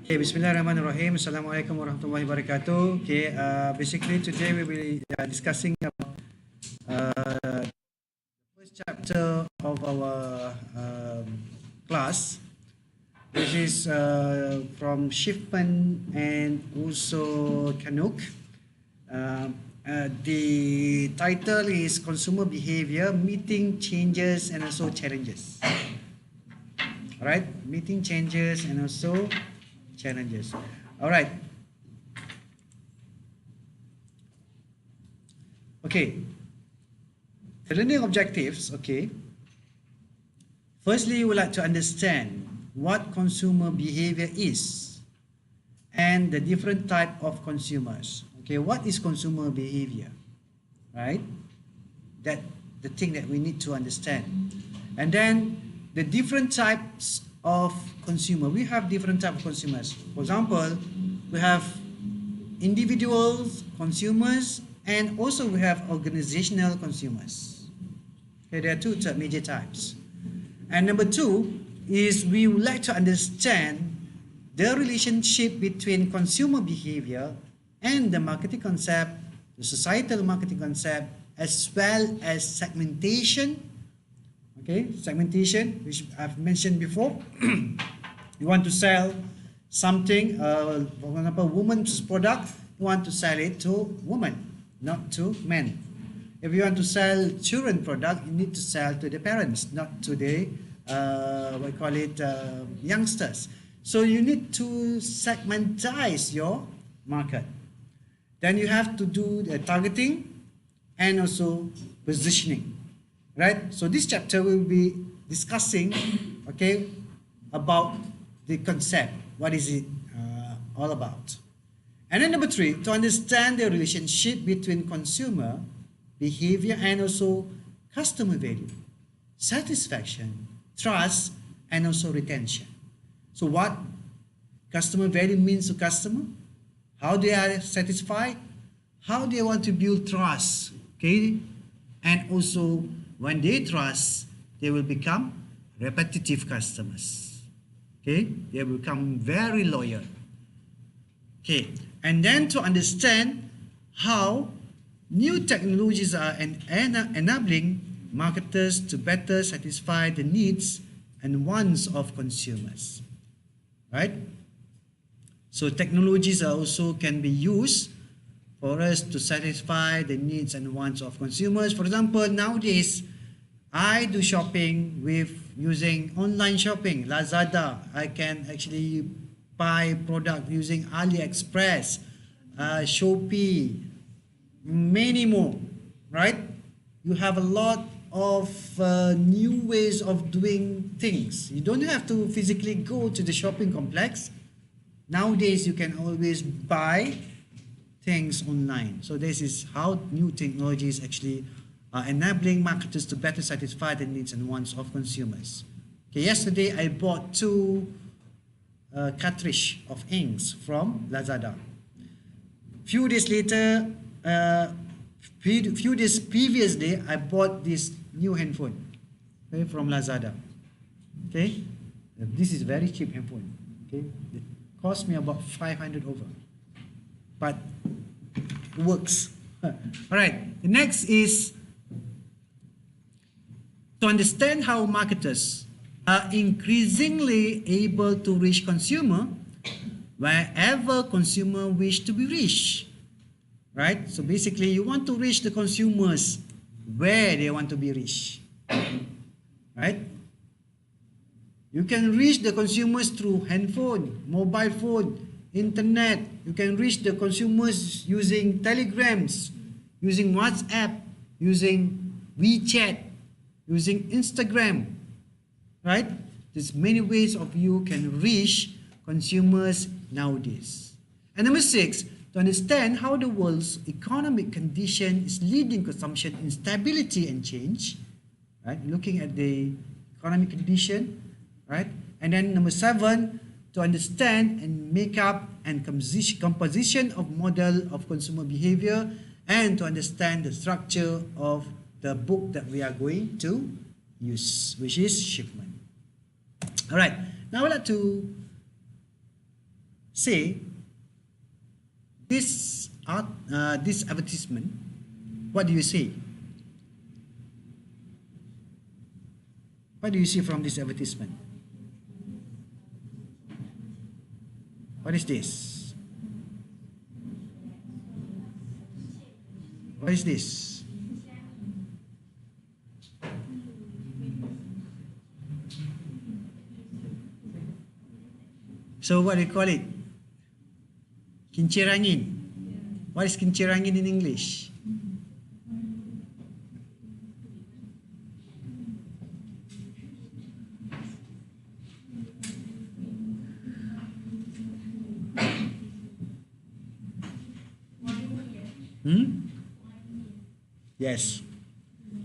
Okay, Bismillahirrahmanirrahim. Assalamualaikum warahmatullahi wabarakatuh. Okay, basically today we will be discussing about first chapter of our class. This is from Schiffman and also Canuck. The title is Consumer Behavior, Meeting Changes and also Challenges. Alright, meeting changes and also challenges. Alright. Okay. The learning objectives, okay. Firstly, you would like to understand what consumer behavior is and the different type of consumers. Okay, what is consumer behavior? Right? That the thing that we need to understand. And then the different types of consumer. We have different types of consumers. For example, we have individuals, consumers, and also we have organizational consumers. Okay, there are two major types. And number two is we would like to understand the relationship between consumer behavior and the marketing concept, the societal marketing concept, as well as segmentation. Okay, segmentation, which I've mentioned before. You want to sell something, for example, woman's product, you want to sell it to women, not to men. If you want to sell children product, you need to sell to the parents, not to the youngsters. So you need to segmentize your market. Then you have to do the targeting and also positioning. Right? So this chapter will be discussing, okay, about the concept. What is it all about? And then number three, to understand the relationship between consumer behavior and also customer value, satisfaction, trust, and also retention. So what customer value means to customer, how they are satisfied, how they want to build trust, okay, and also when they trust, they will become repetitive customers. Okay, they will become very loyal. Okay, and then to understand how new technologies are enabling marketers to better satisfy the needs and wants of consumers. Right? So technologies are also can be used for us to satisfy the needs and wants of consumers. For example, nowadays, I do shopping with using online shopping, Lazada. I can actually buy product using AliExpress, Shopee, many more, right? You have a lot of new ways of doing things. You don't have to physically go to the shopping complex. Nowadays, you can always buy things online. So this is how new technologies actually are enabling marketers to better satisfy the needs and wants of consumers. Okay, yesterday I bought two cartridge of inks from Lazada. Few days later, few days previously, I bought this new handphone, okay, from Lazada. Okay, this is very cheap handphone. Okay, it cost me about 500 over, but it works. All right. The next is to understand how marketers are increasingly able to reach consumer wherever consumer wish to be reached. Right? So basically, you want to reach the consumers where they want to be reached. Right? You can reach the consumers through handphone, mobile phone, internet. You can reach the consumers using telegrams, using WhatsApp, using WeChat, using Instagram, right? There's many ways of you can reach consumers nowadays. And number six, to understand how the world's economic condition is leading consumption instability and change, right? Looking at the economic condition, right? And then number seven, to understand and make up and composition of model of consumer behavior, and to understand the structure of the book that we are going to use, which is Schiffman. All right, now I'd like to say this this advertisement, what do you say? What do you see from this advertisement? What is this? What is this? So what do you call it? Kincir angin. What is kincir angin in English? Yes.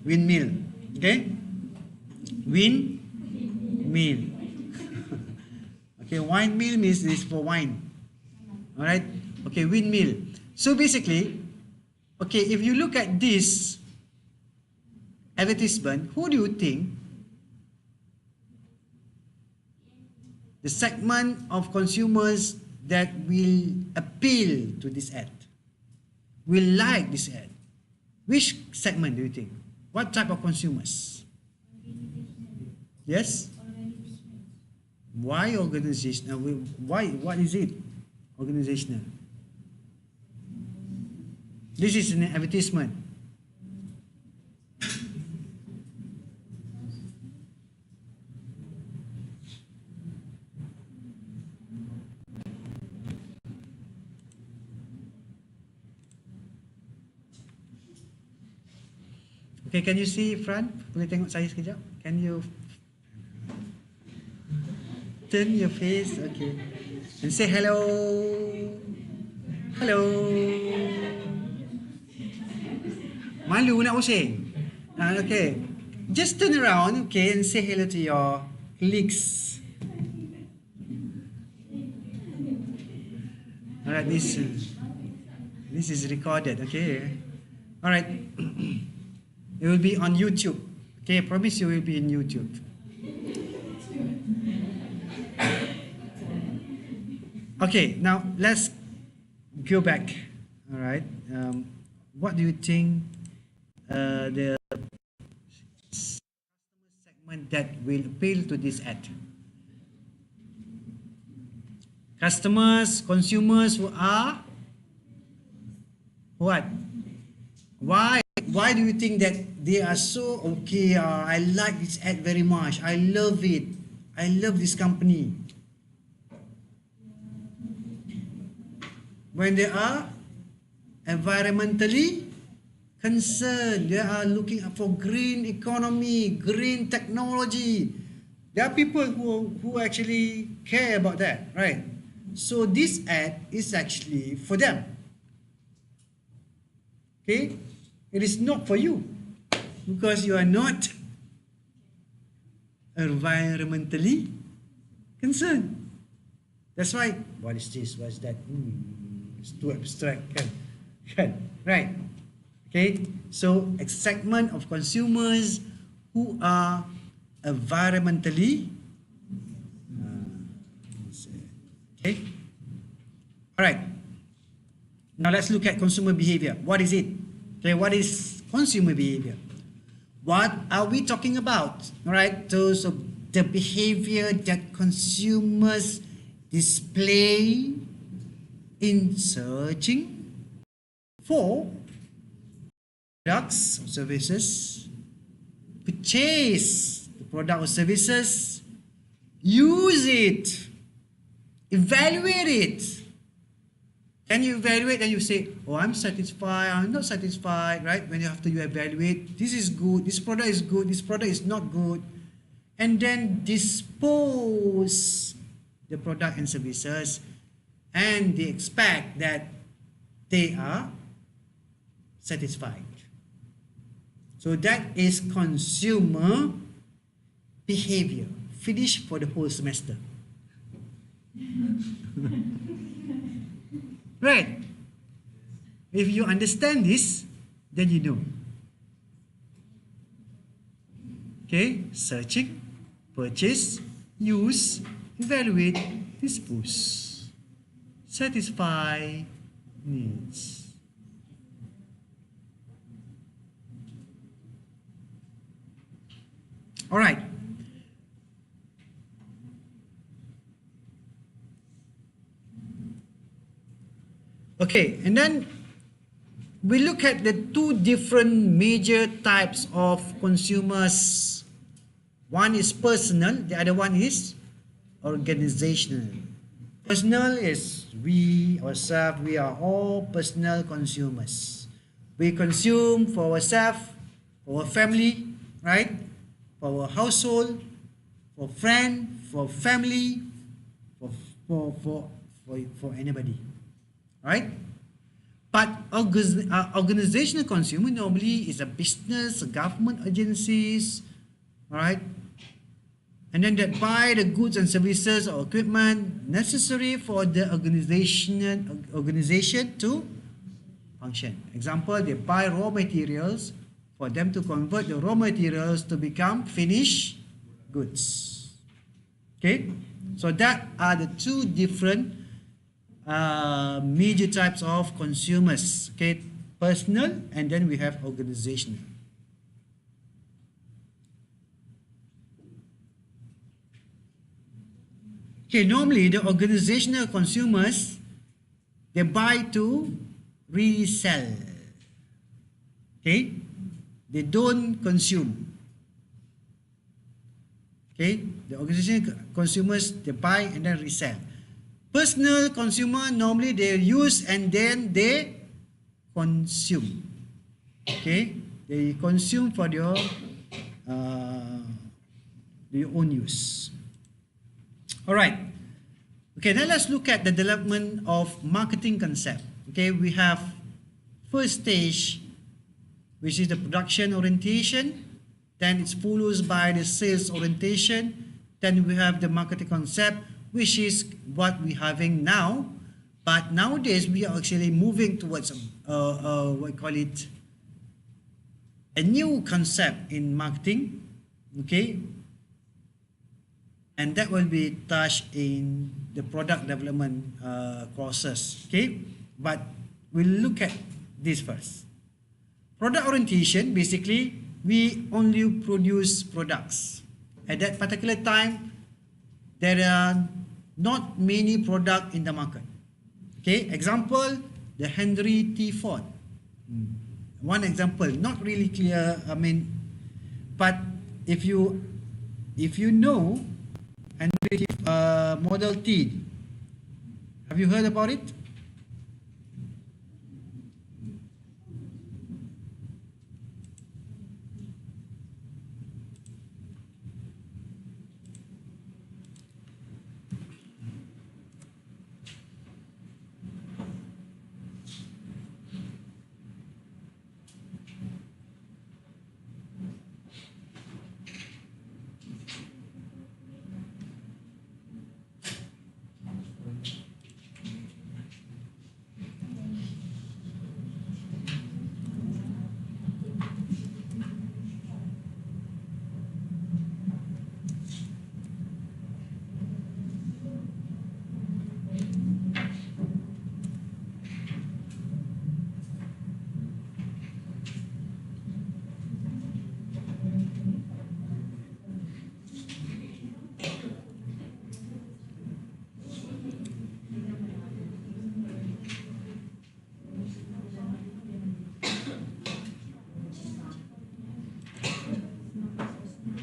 Windmill. Okay? Windmill. Okay, windmill means this for wine. Alright? Okay, windmill. So basically, okay, if you look at this advertisement, who do you think the segment of consumers that will appeal to this ad, will like this ad? Which segment do you think? What type of consumers? Yes? Why organizational? Why? What is it? Organizational. This is an advertisement. Okay, can you see Fran? Boleh tengok saya sekejap? Can you turn your face? Okay. And say hello. Hello. Malu nak pusing? Okay. Just turn around, okay, and say hello to your colleagues. Alright, this is recorded, okay? Alright. It will be on YouTube. Okay, I promise you will be in YouTube. Okay, now let's go back. All right. What do you think the customer segment that will appeal to this ad? Customers, consumers who are what? Why do you think that they are so okay? I like this ad very much. I love it. I love this company. When they are environmentally concerned, they are looking for green economy, green technology. There are people who actually care about that, right? So this ad is actually for them. Okay? It is not for you because you are not environmentally concerned. That's why, what is this? What is that? It's too abstract. Right? Okay? So, a segment of consumers who are environmentally okay? Alright. Now let's look at consumer behavior. What is it? Okay, what is consumer behavior? What are we talking about? Alright, so the behavior that consumers display in searching for products or services, purchase the product or services, use it, evaluate it. Can you evaluate and you say, oh, I'm satisfied, I'm not satisfied, right? When after you evaluate, this is good, this product is good, this product is not good, and then dispose the product and services, and they expect that they are satisfied. So that is consumer behavior. Finish for the whole semester. Right. If you understand this, then you know. Okay, searching, purchase, use, evaluate, dispose. satisfy needs. All right. Okay, and then we look at the two different major types of consumers. One is personal, the other one is organizational. Personal is we ourselves, we are all personal consumers. We consume for ourselves, for our family, right? For our household, for friend, for family, for anybody, right? But organizational consumer normally is a business, government agencies, right? And then that buy the goods and services or equipment necessary for the organization to function. Example, they buy raw materials for them to convert the raw materials to become finished goods. Okay, so that are the two different major types of consumers. Okay, personal, and then we have organizational. Okay, normally the organizational consumers, they buy to resell. Okay, they don't consume. Okay, the organizational consumers, they buy and then resell. Personal consumer, normally they use and then they consume. Okay, they consume for their own use. All right. Okay, now let's look at the development of marketing concept. Okay, we have first stage, which is the production orientation. Then it's followed by the sales orientation. Then we have the marketing concept, which is what we're having now. But nowadays we are actually moving towards what we call it, a new concept in marketing. Okay, and that will be touched in the product development process. Okay, but we'll look at this first. Product orientation, basically we only produce products. At that particular time, there are not many products in the market. Okay, example, the Henry T. Ford. One example, not really clear, I mean, but if you know Henry Model T, have you heard about it?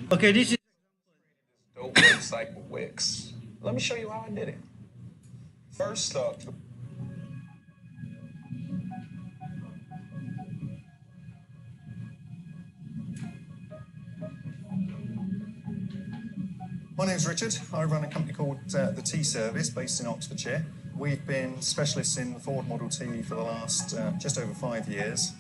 Okay, this is dope website with Wix. Let me show you how I did it. First up, my name's Richard. I run a company called the T Service based in Oxfordshire. We've been specialists in the Ford Model T for the last just over 5 years.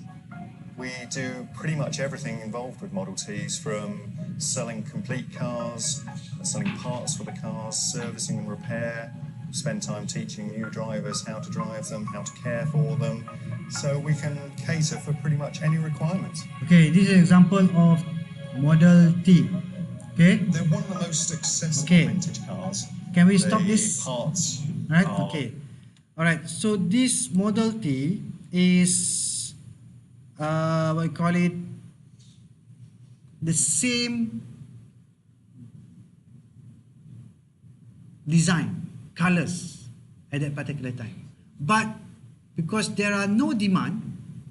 We do pretty much everything involved with Model Ts, from selling complete cars, selling parts for the cars, servicing and repair. Spend time teaching new drivers how to drive them, how to care for them. So we can cater for pretty much any requirement. okay. This is an example of Model T. Okay. They're one of the most accessible Okay. vintage cars. Can we stop The this? parts Right. are Okay. Alright, so this Model T is what we call it, the same design, colors at that particular time. But because there are no demand,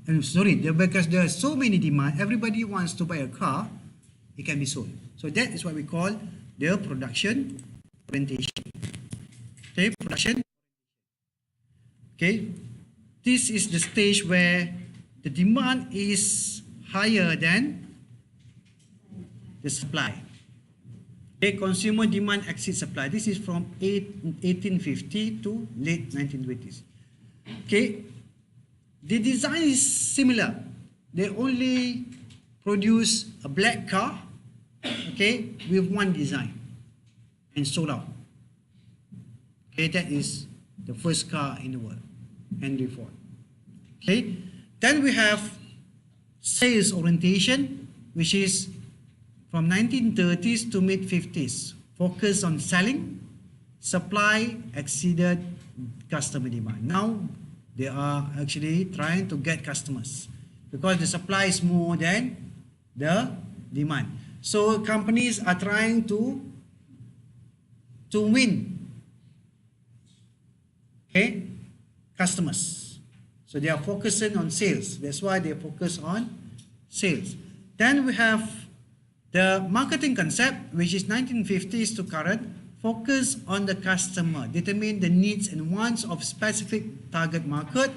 because there are so many demand, everybody wants to buy a car, it can be sold. So that is what we call the production orientation. Okay, production. Okay, this is the stage where the demand is higher than the supply. Okay, consumer demand exceeds supply. This is from 1850 to late 1920s. Okay, the design is similar. They only produce a black car, okay, with one design and sold out. Okay, that is the first car in the world, Henry Ford. Okay, then we have sales orientation, which is from 1930s to mid-50s, focused on selling, supply exceeded customer demand. Now they are actually trying to get customers because the supply is more than the demand. So companies are trying to win, okay, customers. So they are focusing on sales. That's why they focus on sales. Then we have the marketing concept, which is 1950s to current, focus on the customer, determine the needs and wants of specific target market,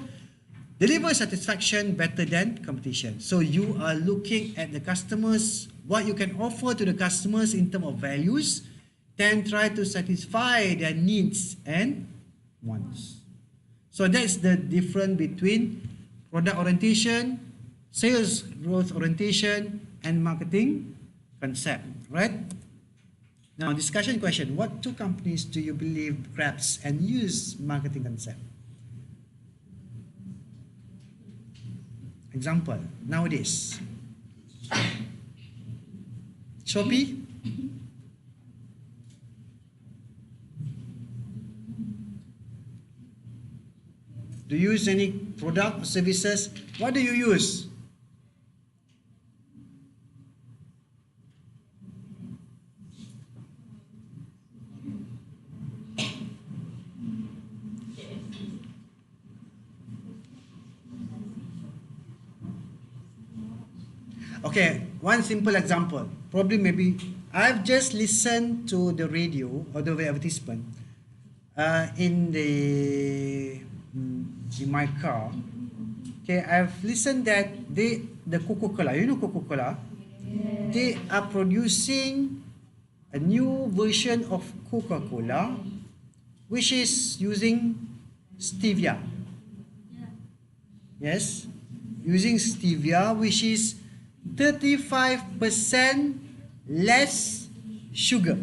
deliver satisfaction better than competition. So you are looking at the customers, what you can offer to the customers in terms of values, then try to satisfy their needs and wants. So that's the difference between product orientation, sales growth orientation, and marketing concept, right? Now, discussion question. What two companies do you believe grasp and use marketing concept? Example, nowadays. Shopee? Do you use any product or services? What do you use? Okay, one simple example. Probably maybe I've just listened to the radio or the advertisement in my car. Okay, I've listened that the Coca-Cola, you know Coca-Cola, they are producing a new version of Coca-Cola which is using stevia. Yes, using stevia, which is 35% less sugar.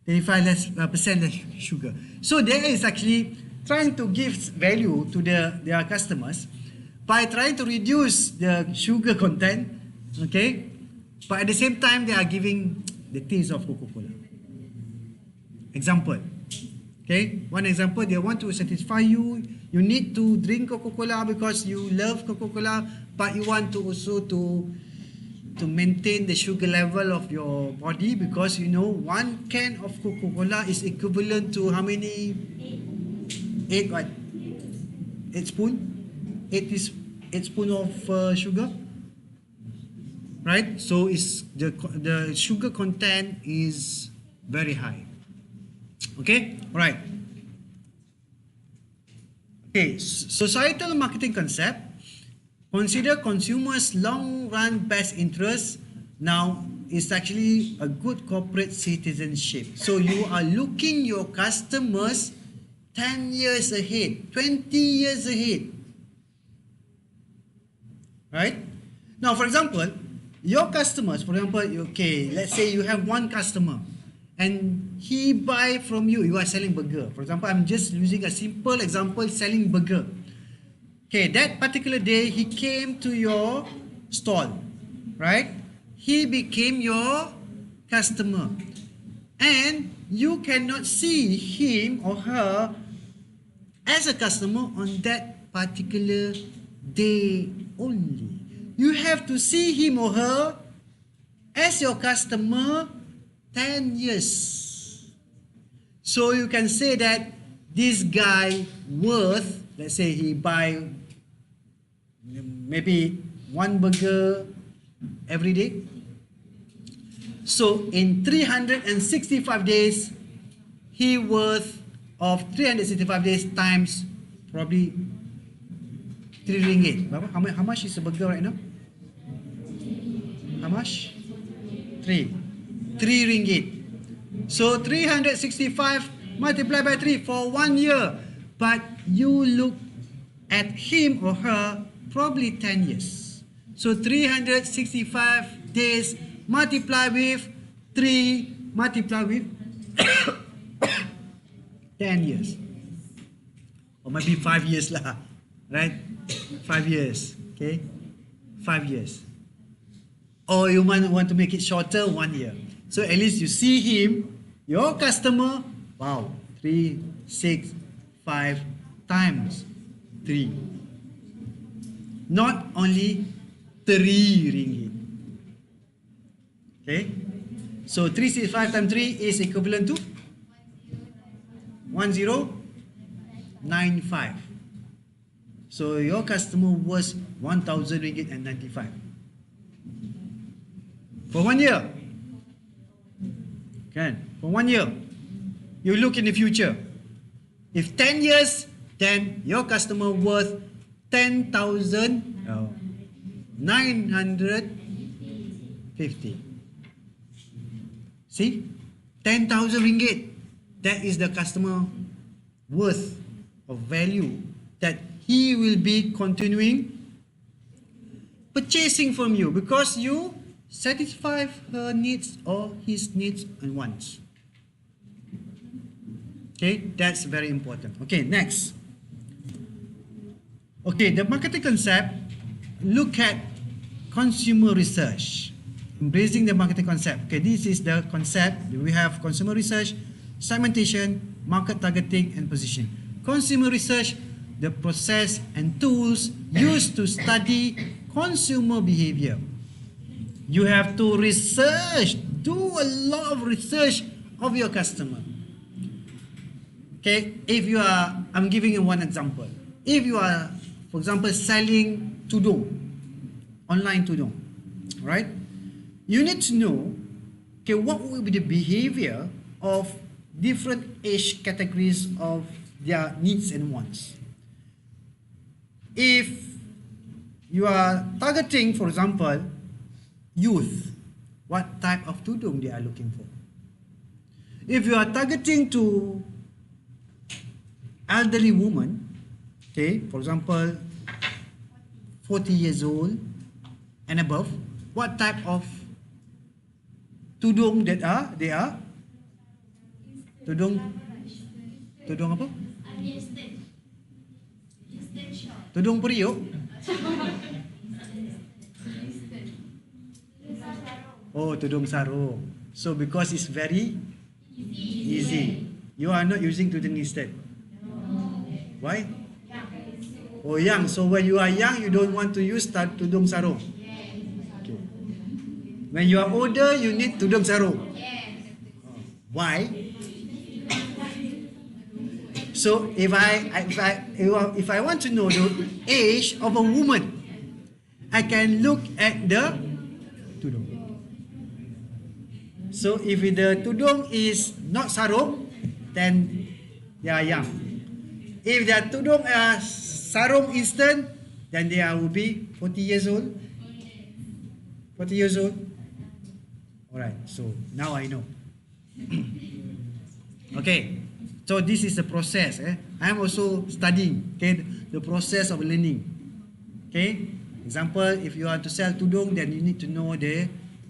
35% less sugar. So there is actually trying to give value to their customers by trying to reduce the sugar content, okay? But at the same time, they are giving the taste of Coca-Cola. Example, okay? One example, they want to satisfy you. You need to drink Coca-Cola because you love Coca-Cola, but you want to also to maintain the sugar level of your body because you know one can of Coca-Cola is equivalent to how many? 8 what? 8 spoon? 8 spoon of sugar, right? So it's the sugar content is very high. Okay, all right. Okay, societal marketing concept. Consider consumers' long-run best interest. Now, it's actually a good corporate citizenship. So you are looking your customers 10 years ahead, 20 years ahead. Right? Now, for example, your customers, for example, okay, let's say you have one customer and he buy from you, you are selling burger. For example, I'm just using a simple example, selling burger. Okay, that particular day, he came to your stall, right? He became your customer. And you cannot see him or her as a customer on that particular day only. You have to see him or her as your customer 10 years. So you can say that this guy worth, let's say he buy maybe one burger every day. So in 365 days, he worth of 365 days times probably 3 ringgit. How much is a burger right now? How much? 3 ringgit. So 365 multiplied by 3 for 1 year. But you look at him or her probably 10 years. So 365 days multiply with 3 multiply with 10 years. Or maybe 5 years lah. Right? 5 years. Okay? 5 years. Or you might want to make it shorter, 1 year. So at least you see him, your customer, wow, 3, 6, 5 times 3. Not only 3 ringgit. Okay? So 365 times 3 is equivalent to 1095. So your customer was 1,000 ringgit and 95 for 1 year. Okay, for 1 year. You look in the future. If 10 years, then your customer worth 10,950. See, 10,000 ringgit. That is the customer worth of value that he will be continuing purchasing from you because you satisfy her needs or his needs and wants. Okay, that's very important. Okay, next. Okay, the marketing concept, look at consumer research. Embracing the marketing concept. Okay, this is the concept. We have consumer research, segmentation, market targeting, and positioning. Consumer research, the process and tools used to study consumer behavior. You have to research, do a lot of research of your customer. Okay, if you are, I'm giving you one example. If you are, for example, selling tudung, online tudung, right? You need to know, okay, what will be the behavior of different age categories of their needs and wants. If you are targeting, for example, youth, what type of tudung they are looking for. If you are targeting to elderly woman, okay, for example, 40 years old and above, what type of tudung that they are? Tudung apa? Tudung periuk? Oh, tudung sarung. So because it's very easy, you are not using tudung instead. Why? Oh, young. So when you are young, you don't want to use tudung sarung. Okay. When you are older, you need tudung sarung. Why? So if I want to know the age of a woman, I can look at the tudung. So if the tudung is not sarung, then they are young. If their tudung sarung instant, then they will be 40 years old. 40 years old. Alright, so now I know. Okay, so this is the process. I am also studying, okay, the process of learning. Okay, example, if you are to sell tudung, then you need to know the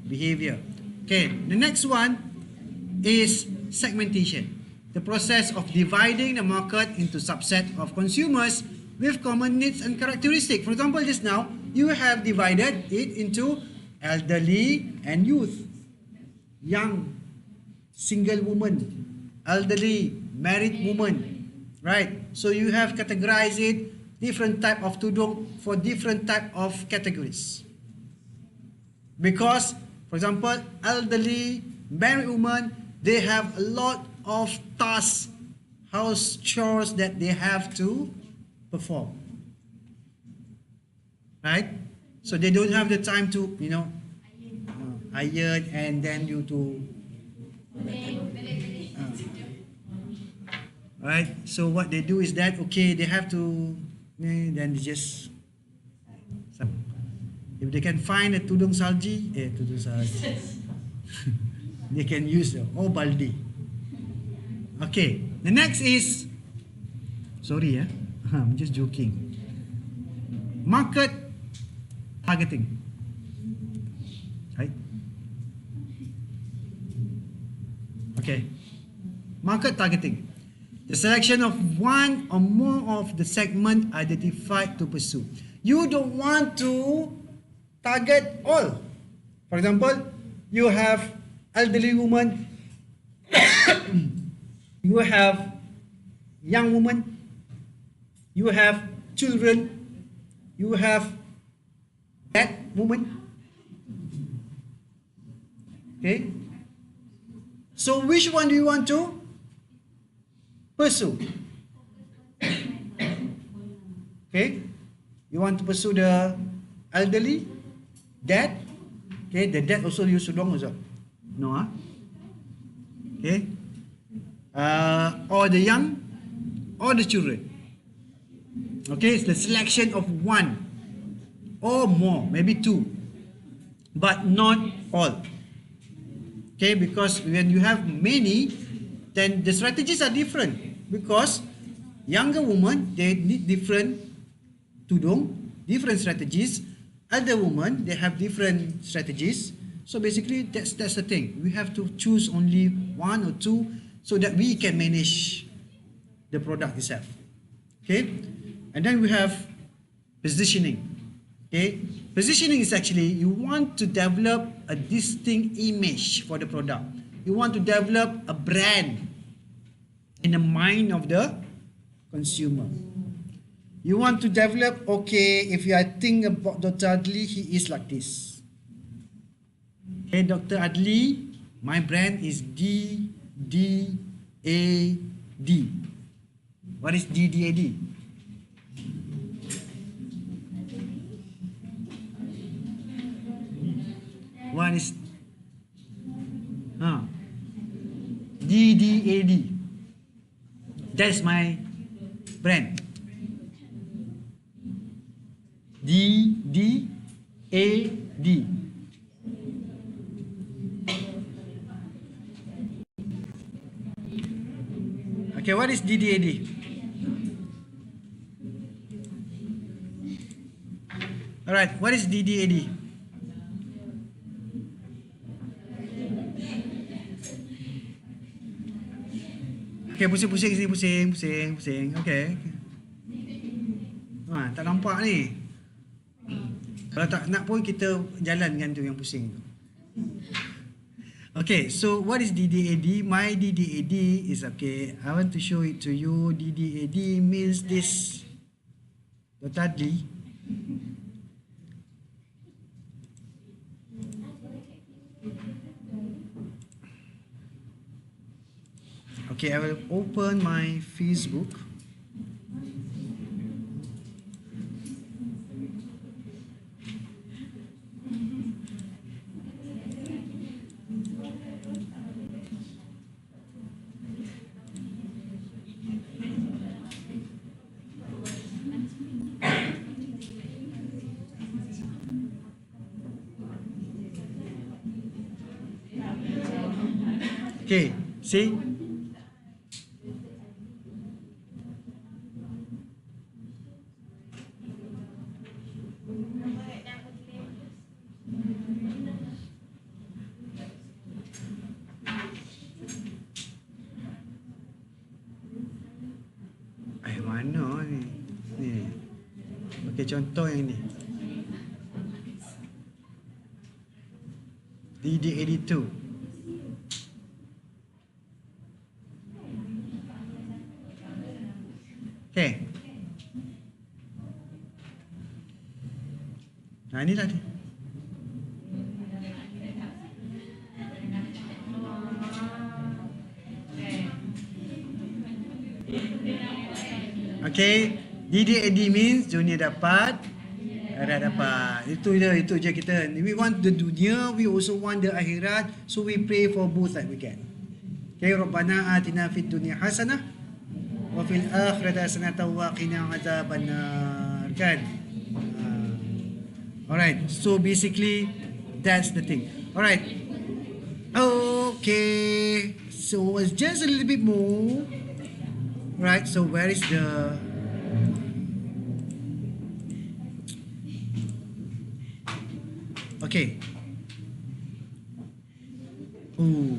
behavior. Okay, the next one is segmentation. The process of dividing the market into subset of consumers with common needs and characteristics. For example, just now, you have divided it into elderly and youth. Young, single woman, elderly, married woman. right? So you have categorized it, different type of tudung for different type of categories. Because, for example, elderly, married women, they have a lot of tasks, house chores that they have to perform, right? So they don't have the time to, iron, and then you to, right? So what they do is that, okay, they have to, then they just, if they can find a tudung salji, they can use the baldi. Okay, the next is, sorry, I'm just joking. Market targeting, right? Okay, market targeting. The selection of one or more of the segment identified to pursue. You don't want to target all. For example, you have elderly women, you have young women, you have children, you have that woman. Okay? So which one do you want to pursue? Okay? You want to pursue the elderly, dad? Okay, the dad also use tudung also. No, huh? Okay? Or the young, or the children. Okay, it's the selection of one or more, maybe two, but not all. Okay, because when you have many, then the strategies are different. Because younger women, they need different tudung, different strategies. Other women, they have different strategies. So basically, that's the thing. We have to choose only one or two so that we can manage the product itself. Okay, and then we have positioning. Okay, positioning is actually you want to develop a distinct image for the product. You want to develop a brand in the mind of the consumer. You want to develop, okay, if you think about Dr. Adli, he is like this. Okay, Dr. Adli, my brand is DDAD. What is DDAD? What is DDAD? That's my brand. DDAD. Okay, what is DDAD? Alright, what is DDAD? Okay, pusing-pusing sini, pusing. Okay. Tak nampak ni. Kalau tak nak pun kita jalan dengan tu yang pusing tu. Okay, so what is DDAD? My DDAD is, okay, I want to show it to you. DDAD means this. Tadi. Okay, I will open my Facebook. Okay, see? Mana ni? Ni. Okey, contoh yang ni. DD82. Okay. Nah, inilah dia. Okay, DDAD means junior dapat, akhirat dapat. Itu je kita. We want the dunia, we also want the akhirat, so we pray for both that we can. Okay, Rabbana atina fid dunya hasanah wa fil akhirati hasanatan wa qina adzabannar. Kan? Alright, so basically that's the thing. Alright. Okay, so it's just a little bit more. Right, so where is the okay? Oh,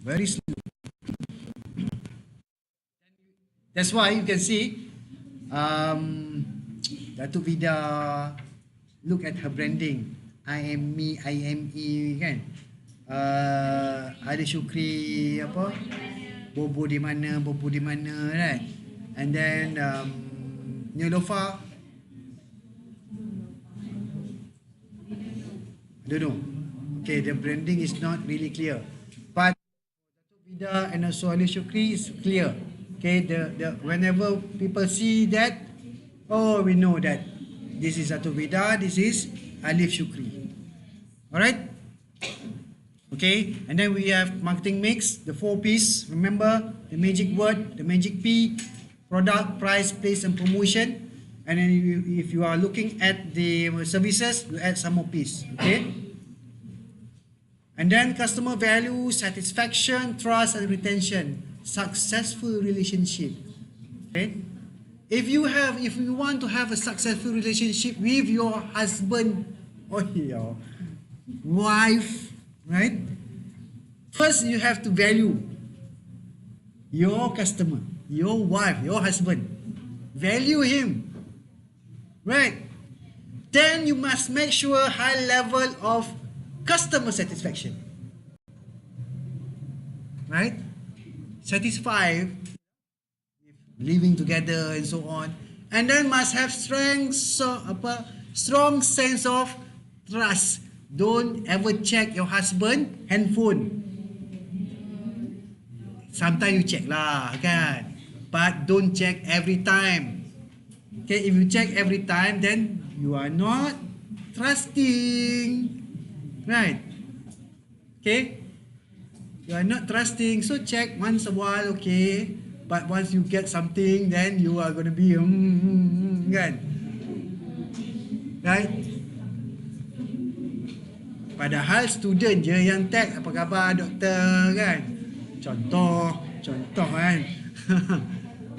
very slow. That's why you can see Datuk Vida, look at her branding. I am me, I am E, kan? Ada Syukri apa? Bobo di mana, right? And then Nilofa, I don't know. Okay, the branding is not really clear, but Datuk Vida and also Ali Shukri is clear. Okay, the whenever people see that, oh, we know that this is Datuk Vida, this is Alif Shukri. Alright? Okay, and then we have marketing mix, the 4 P's. Remember the magic word, the magic P: product, price, place, and promotion. And then if you are looking at the services, you add some more P's. Okay, and then customer value, satisfaction, trust, and retention, successful relationship. Okay, if you want to have a successful relationship with your husband or your wife, right? First, you have to value your customer, your wife, your husband. Value him, right? Then you must make sure high level of customer satisfaction, right? Satisfied, living together and so on, and then must have strong sense of trust. Don't ever check your husband handphone. Sometimes you check lah, kan? But don't check every time. Okay, if you check every time, then you are not trusting, right? Okay, you are not trusting. So check once a while, okay? But once you get something, then you are going to be kan? Right? Padahal student je yang tag apa khabar doktor, kan? Contoh kan.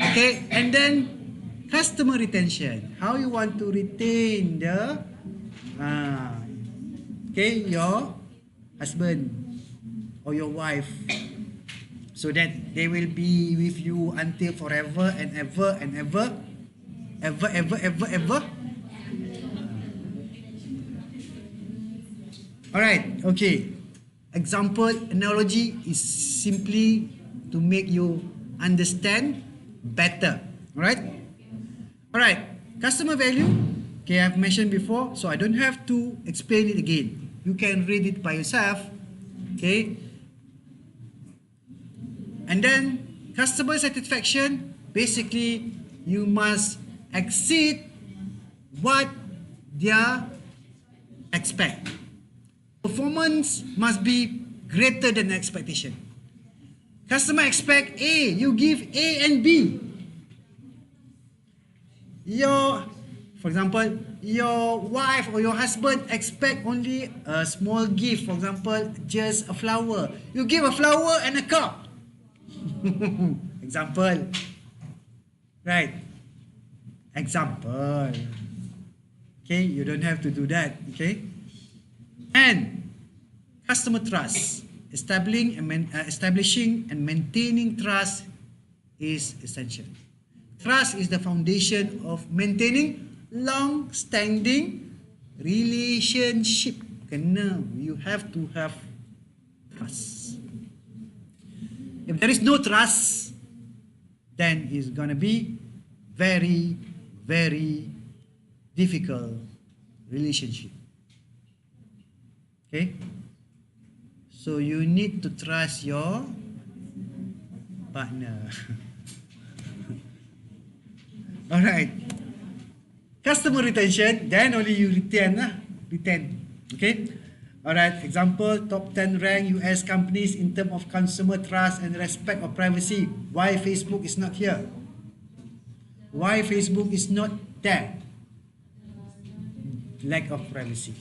Okay, and then customer retention. How you want to retain the okay, your husband or your wife, so that they will be with you until forever and ever and ever. Alright, okay. Example analogy is simply to make you understand better. Alright, customer value. Okay, I've mentioned before, so I don't have to explain it again. You can read it by yourself. Okay. And then customer satisfaction, basically you must exceed what they expect. Performance must be greater than expectation. Customer expect A, you give A and B. For example, your wife or your husband expect only a small gift. For example, just a flower. You give a flower and a cup. Example. Right. Example. Okay, you don't have to do that. Okay. And customer trust, establishing and maintaining trust is essential. Trust is the foundation of maintaining long-standing relationship. You have to have trust. If there is no trust, then it's gonna be very, very difficult relationship. Okay? So you need to trust your partner. Alright. Customer retention, then only you retain. Okay? Alright, example, top 10 rank US companies in terms of consumer trust and respect of privacy. Why Facebook is not here? Why Facebook is not there? Lack of privacy.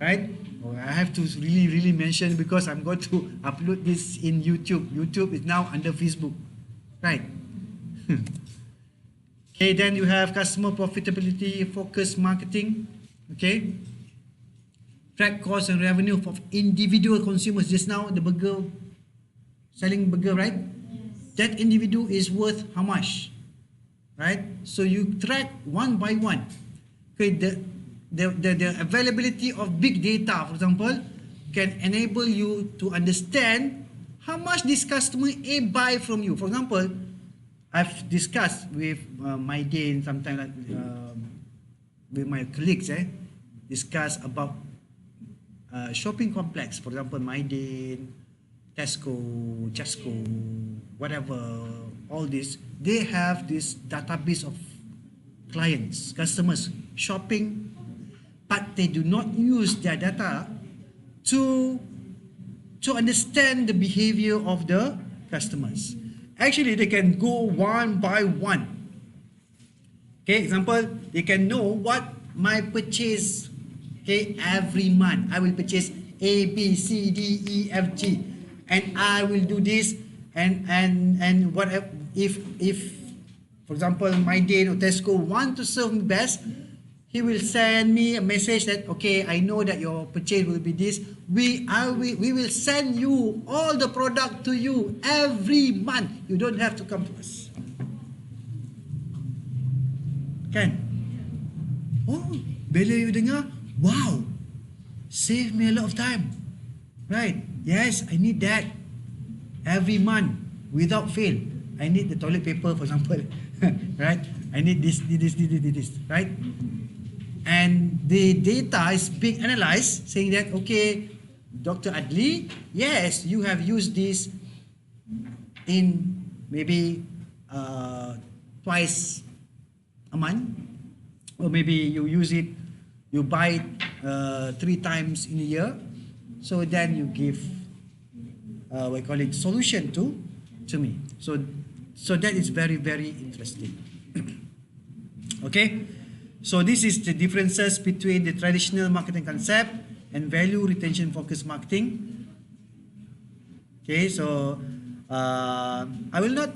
Right? Oh, I have to really mention because I'm going to upload this in YouTube. YouTube is now under Facebook. Right? Okay, then you have customer profitability, focused marketing. Okay? Track cost and revenue for individual consumers. Just now, the burger, selling burger, right? Yes. That individual is worth how much? Right? So you track one by one. Okay, the availability of big data, for example, can enable you to understand how much this customer A buy from you. For example, I've discussed with my Dane sometimes like, with my colleagues, discuss about shopping complex. For example, my Dane, Tesco, Jasco, whatever, all this, they have this database of clients, customers shopping, but they do not use their data to understand the behavior of the customers. Actually, they can go one by one. Okay, example, they can know what my purchase, okay, every month. I will purchase A, B, C, D, E, F, G, and I will do this, and whatever. If for example, my Dane or Tesco want to serve me best, he will send me a message that, okay, I know that your purchase will be this. We will send you all the product to you every month. You don't have to come to us. Kan? Oh, bila you dengar, wow, save me a lot of time. Right? Yes, I need that. Every month, without fail. I need the toilet paper, for example. Right? I need this, right? And the data is being analyzed, saying that, okay, Dr. Adli, yes, you have used this in maybe twice a month, or maybe you use it, you buy it 3 times in a year. So then you give, we call it solution to me. So that is very, very interesting. Okay. So this is the differences between the traditional marketing concept and value retention focused marketing. Okay, so I will not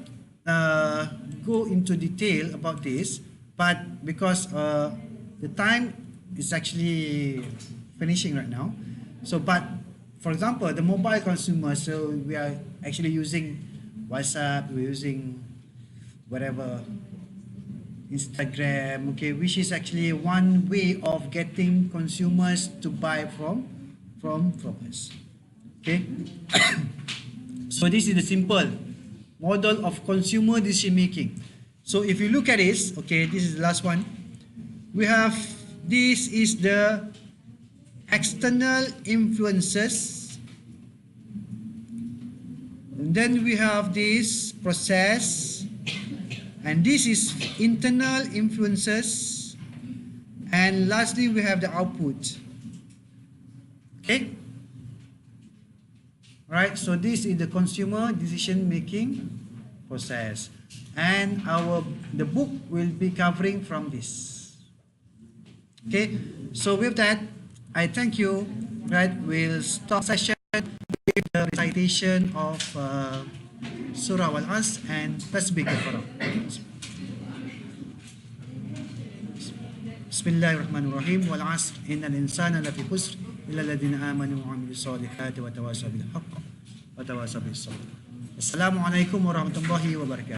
go into detail about this, but because the time is actually finishing right now. So, but for example, the mobile consumer, so we are actually using WhatsApp, we're using whatever, Instagram, okay, which is actually one way of getting consumers to buy from us. Okay. So this is the simple model of consumer decision making. So if you look at this, okay, this is the last one. We have, this is the external influences, and then we have this process, and this is internal influences, and lastly we have the output. Okay, right? So this is the consumer decision making process, and the book will be covering from this. Okay, so with that, I thank you. Right, we'll start session with the recitation of Surah Al-Asr and Tasbih al-Farah. Bismillahirrahmanirrahim. Wal 'asr innal insana lafi khusr illa alladhina amanu wa 'amilus solihati wa tawasaw bil haqq wa tawasaw bis sabr. Assalamualaikum warahmatullahi wabarakatuh.